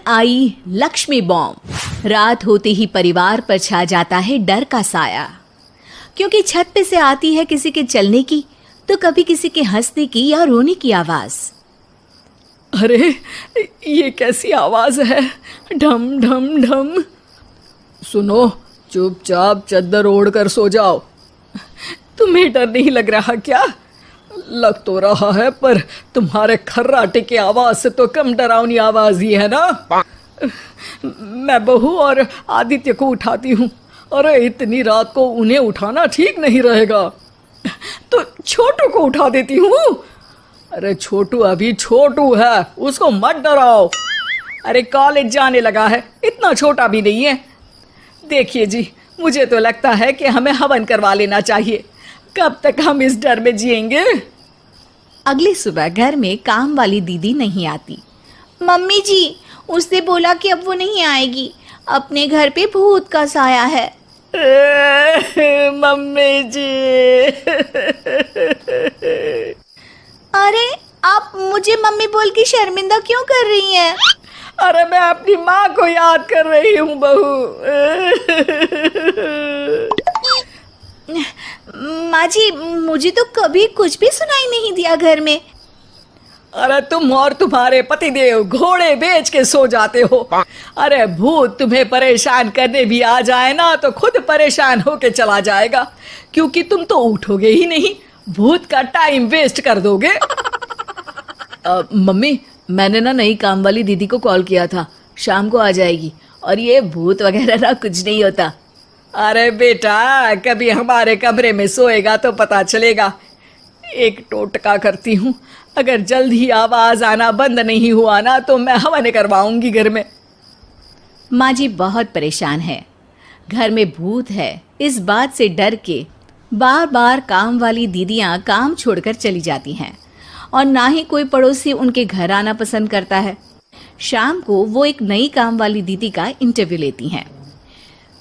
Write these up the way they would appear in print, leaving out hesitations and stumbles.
आई Lakshmi bomb. रात होते ही परिवार पर छा जाता है डर का साया, क्योंकि छत पे से आती है किसी के चलने की तो कभी किसी के हंसने की या रोने की आवाज। अरे ये कैसी आवाज है, ढम ढम ढम। सुनो, चुपचाप चद्दर ओढ़ कर सो जाओ। तुम्हें डर नहीं लग रहा क्या? लग तो रहा है, पर तुम्हारे खर्राटे की आवाज से तो कम डरावनी आवाज ही है ना। मैं बहू और आदित्य को उठाती हूँ। अरे इतनी रात को उन्हें उठाना ठीक नहीं रहेगा, तो छोटू को उठा देती हूँ। अरे छोटू अभी छोटू है, उसको मत डराओ। अरे कॉलेज जाने लगा है, इतना छोटा भी नहीं है। देखिए जी, मुझे तो लगता है कि हमें हवन करवा लेना चाहिए। कब तक हम इस डर में जिएंगे? अगली सुबह घर में काम वाली दीदी नहीं आती। मम्मी जी, उसने बोला कि अब वो नहीं आएगी, अपने घर पे भूत का साया है। मम्मी जी। अरे आप मुझे मम्मी बोल के शर्मिंदा क्यों कर रही हैं? अरे मैं अपनी माँ को याद कर रही हूँ बहू। माँ जी, मुझे तो कभी कुछ भी सुनाई नहीं दिया घर में। अरे तुम और तुम्हारे पतिदेव घोड़े बेच के सो जाते हो। अरे भूत तुम्हें परेशान करने भी आ जाए ना तो खुद परेशान होके चला जाएगा, क्योंकि तुम तो उठोगे ही नहीं, भूत का टाइम वेस्ट कर दोगे। मम्मी, मैंने ना नई काम वाली दीदी को कॉल किया था, शाम को आ जाएगी, और ये भूत वगैरह ना कुछ नहीं होता। अरे बेटा, कभी हमारे कमरे में सोएगा तो पता चलेगा। एक टोटका करती हूँ, अगर जल्द ही आवाज आना बंद नहीं हुआ ना तो मैं हवन करवाऊंगी घर में। माँ जी बहुत परेशान है, घर में भूत है इस बात से डर के बार बार काम वाली दीदियाँ काम छोड़कर चली जाती हैं, और ना ही कोई पड़ोसी उनके घर आना पसंद करता है। शाम को वो एक नई काम वाली दीदी का इंटरव्यू लेती हैं।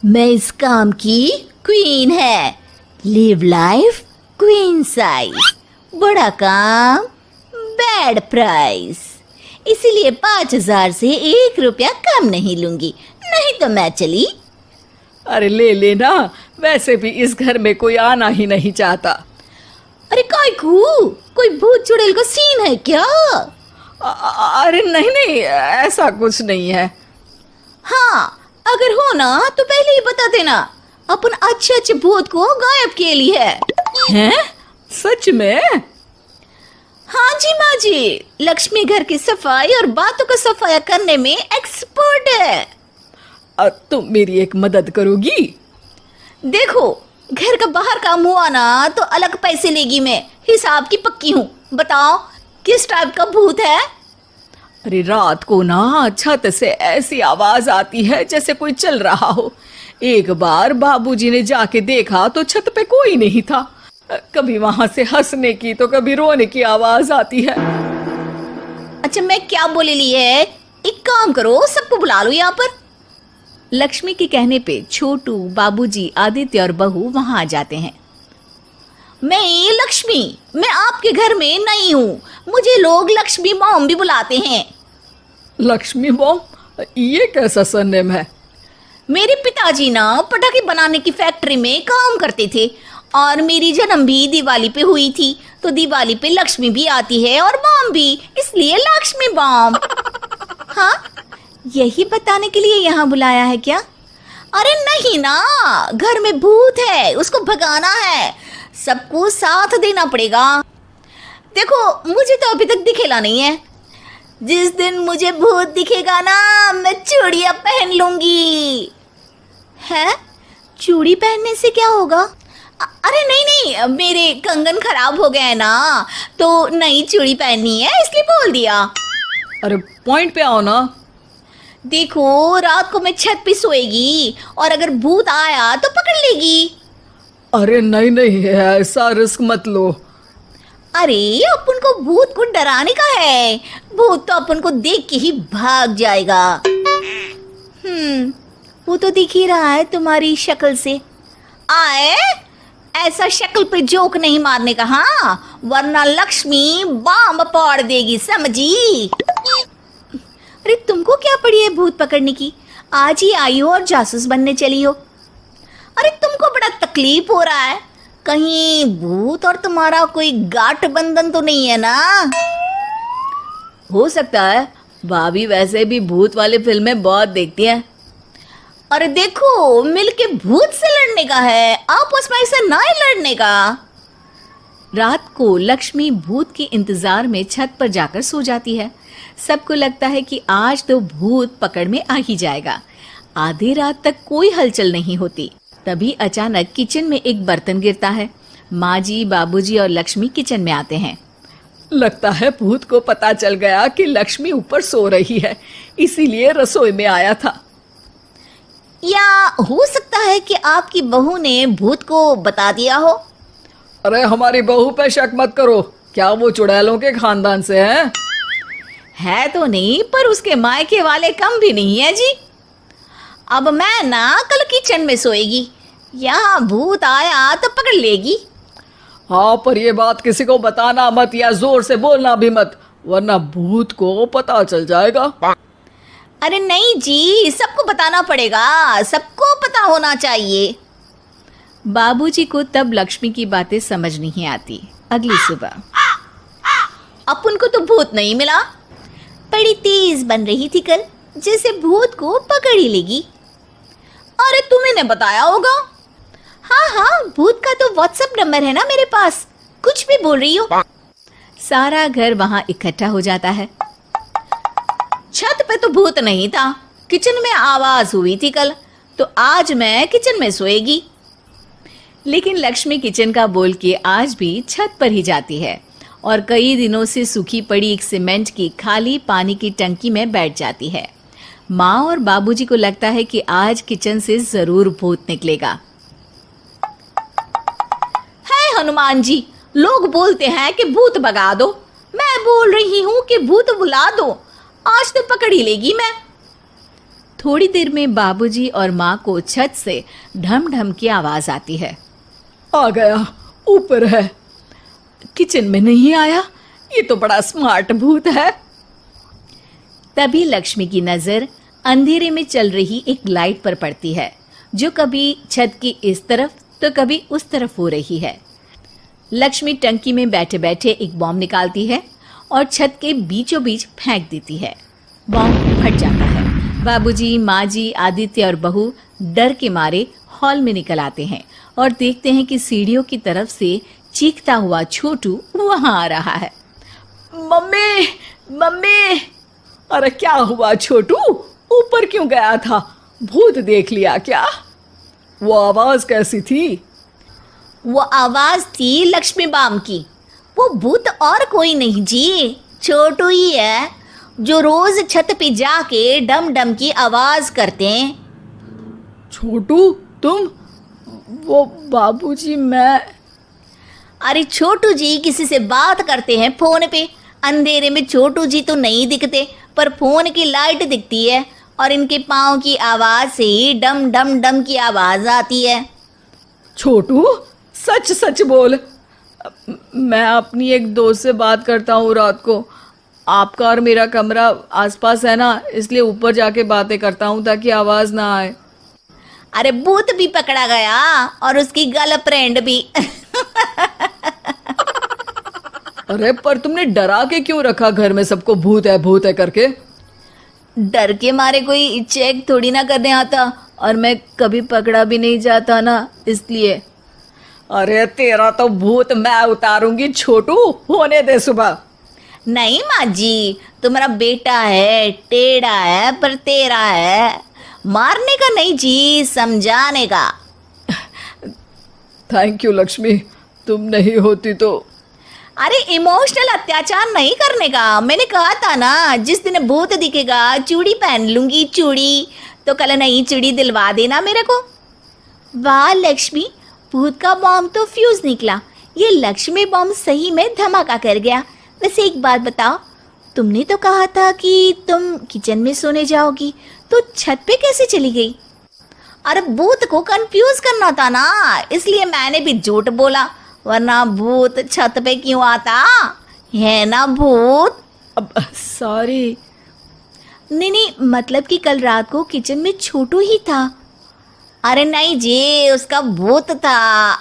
मैं इस काम की क्वीन है, लिव लाइफ क्वीन साइज, बड़ा काम बैड प्राइस, इसीलिए 5,000 से 1 रुपया कम नहीं लूंगी, नहीं तो मैं चली। अरे ले लेना, वैसे भी इस घर में कोई आना ही नहीं चाहता। अरे कोई भूत चुड़ैल का सीन है क्या? अरे नहीं नहीं, ऐसा कुछ नहीं है। हाँ, अगर हो ना तो पहले ही बता देना, अपन अच्छे भूत को गायब किए लिए हैं? सच में? हाँ जी माँ जी, लक्ष्मी घर की सफाई और बातों का सफाया करने में एक्सपर्ट है। तुम मेरी एक मदद करोगी? देखो, घर का बाहर काम हुआ ना तो अलग पैसे लेगी, मैं हिसाब की पक्की हूँ। बताओ किस टाइप का भूत है? अरे रात को ना छत से ऐसी आवाज आती है जैसे कोई चल रहा हो। एक बार बाबूजी ने जाके देखा तो छत पे कोई नहीं था। कभी वहां से हंसने की तो कभी रोने की आवाज आती है। अच्छा, मैं क्या बोले ली है, एक काम करो, सबको बुला लो यहाँ पर। लक्ष्मी के कहने पे छोटू, बाबूजी, आदित्य और बहू वहां आ जाते हैं। मैं लक्ष्मी, मैं आपके घर में नई हूँ, मुझे लोग लक्ष्मी मॉम भी बुलाते हैं। लक्ष्मी मॉम? ये कैसा सरनेम है? मेरे पिताजी ना पटाखे बनाने की फैक्ट्री में काम करते थे, और मेरी जन्म भी दिवाली पे हुई थी, तो दिवाली पे लक्ष्मी भी आती है और बॉम्ब भी, इसलिए लक्ष्मी बॉम्ब। हाँ, यही बताने के लिए यहाँ बुलाया है क्या? अरे नहीं ना, घर में भूत है, उसको भगाना है, सबको साथ देना पड़ेगा। देखो, मुझे तो अभी तक दिखेला नहीं है, जिस दिन मुझे भूत दिखेगा ना मैं चूड़ियाँ पहन लूंगी। है? चूड़ी पहनने से क्या होगा? अरे नहीं, मेरे कंगन खराब हो गए हैं ना, तो नई चूड़ी पहननी है इसलिए बोल दिया। अरे पॉइंट पे आओ ना। देखो, रात को मैं छत पे सोएगी और अगर भूत आया तो पकड़ लेगी। अरे नहीं, ऐसा रिस्क मत लो। अरे अपन को भूत को डराने का है, भूत तो अपन को देख के ही भाग जाएगा। वो तो दिख ही रहा है तुम्हारी शक्ल से। आए, ऐसा शक्ल पे जोक नहीं मारने का, हाँ, वरना लक्ष्मी बॉम्ब फोड़ देगी, समझी? अरे तुमको क्या पड़ी है भूत पकड़ने की? आज ही आई हो और जासूस बनने चली हो। अरे तुमको बड़ा तकलीफ हो रहा है, कहीं भूत और तुम्हारा कोई गांठ बंधन तो नहीं है ना? हो सकता है, भाभी वैसे भी भूत वाली फिल्में बहुत देखती हैं। अरे देखो, मिलके भूत से लड़ने का है, आपस में ऐसे ना ही लड़ने का। रात को लक्ष्मी भूत के इंतजार में छत पर जाकर सो जाती है। सबको लगता है कि आज तो भूत पकड़ में आ ही जाएगा। आधी रात तक कोई हलचल नहीं होती। तभी अचानक किचन में एक बर्तन गिरता है। माँ जी, बाबूजी और लक्ष्मी किचन में आते हैं। लगता है भूत को पता चल गया कि लक्ष्मी ऊपर सो रही है, इसीलिए रसोई में आया था। या हो सकता है कि आपकी बहू ने भूत को बता दिया हो। अरे हमारी बहू पे शक मत करो, क्या वो चुड़ैलों के खानदान से है तो नहीं, पर उसके मायके वाले कम भी नहीं है जी। अब मैं ना कल किचन में सोएगी, यहाँ भूत आया तो पकड़ लेगी। हाँ, पर ये बात किसी को बताना मत या जोर से बोलना भी मत, वरना भूत को पता चल जाएगा। अरे नहीं जी, सबको बताना पड़ेगा, सबको पता होना चाहिए। बाबूजी को तब लक्ष्मी की बातें समझ नहीं आती। अगली सुबह अपन को तो भूत नहीं मिला, बड़ी तेज बन रही थी कल, जैसे भूत को पकड़ ही लेगी। अरे तुम्हें ने बताया होगा। हाँ हाँ, भूत का तो व्हाट्सएप नंबर है ना मेरे पास, कुछ भी बोल रही हो। सारा घर वहां इकट्ठा हो जाता है। छत पे तो भूत नहीं था, किचन में आवाज हुई थी कल, तो आज मैं किचन में सोएगी। लेकिन लक्ष्मी किचन का बोल के आज भी छत पर ही जाती है और कई दिनों से सूखी पड़ी एक सीमेंट की खाली पानी की टंकी में बैठ जाती है। माँ और बाबूजी को लगता है कि आज किचन से जरूर भूत निकलेगा। है हनुमान जी, लोग बोलते हैं कि भूत भगा दो, मैं बोल रही हूँ कि भूत बुला दो, आज तो पकड़ ही लेगी मैं। थोड़ी देर में बाबूजी और माँ को छत से ढम ढम की आवाज आती है। आ गया, ऊपर है, किचन में नहीं आया, ये तो बड़ा स्मार्ट भूत है। तभी लक्ष्मी की नजर अंधेरे में चल रही एक लाइट पर पड़ती है, जो कभी छत की इस तरफ तो कभी उस तरफ हो रही है। लक्ष्मी टंकी में बैठे बैठे एक बॉम्ब निकालती है और छत के बीचों बीच फेंक देती है। बॉम्ब फट जाता है। बाबूजी, माँ जी, आदित्य और बहू डर के मारे हॉल में निकल आते हैं और देखते हैं कि सीढ़ियों की तरफ से चीखता हुआ छोटू वहां आ रहा है। Mummy, mummy! अरे क्या हुआ छोटू, ऊपर क्यों गया था? भूत देख लिया क्या? वो आवाज कैसी थी? वो आवाज थी लक्ष्मी बाम की। वो भूत और कोई नहीं जी, छोटू ही है, जो रोज छत पे जाके डम डम की आवाज करते हैं। छोटू तुम? वो बाबूजी मैं। अरे छोटू जी किसी से बात करते हैं फोन पे, अंधेरे में छोटू जी तो नहीं दिखते, पर फोन की लाइट दिखती है और इनके पाँव की आवाज से ही डम डम डम की आवाज आती है। छोटू सच सच बोल। मैं अपनी एक दोस्त से बात करता हूँ रात को, आपका और मेरा कमरा आसपास है ना, इसलिए ऊपर जाके बातें करता हूँ ताकि आवाज ना आए। अरे भूत भी पकड़ा गया और उसकी गर्लफ्रेंड भी। अरे पर तुमने डरा के क्यों रखा घर में सबको भूत है करके? डर के मारे कोई चेक थोड़ी ना करने आता, और मैं कभी पकड़ा भी नहीं जाता ना, इसलिए। अरे तेरा तो भूत मैं उतारूंगी छोटू, होने दे सुबह। नहीं माँ जी, तुम्हारा बेटा है, टेढ़ा है पर तेरा है, मारने का नहीं जी, समझाने का। थैंक यू लक्ष्मी, तुम नहीं होती तो। अरे इमोशनल अत्याचार नहीं करने का, मैंने कहा था ना, जिस दिन भूत दिखेगा चूड़ी पहन लूंगी, चूड़ी तो कल नई चूड़ी दिलवा देना मेरे को। वाह लक्ष्मी, भूत का बॉम्ब तो फ्यूज निकला, ये लक्ष्मी बॉम्ब सही में धमाका कर गया। वैसे एक बात बताओ, तुमने तो कहा था कि तुम किचन में सोने जाओगी, तो छत पे कैसे चली गई? अरे भूत को कंफ्यूज करना था ना, इसलिए मैंने भी झूठ बोला, वरना भूत छत पे क्यों आता है ना भूत। अब सॉरी। नहीं नहीं, मतलब कि कल रात को किचन में छोटू ही था। अरे नहीं जी, उसका भूत था।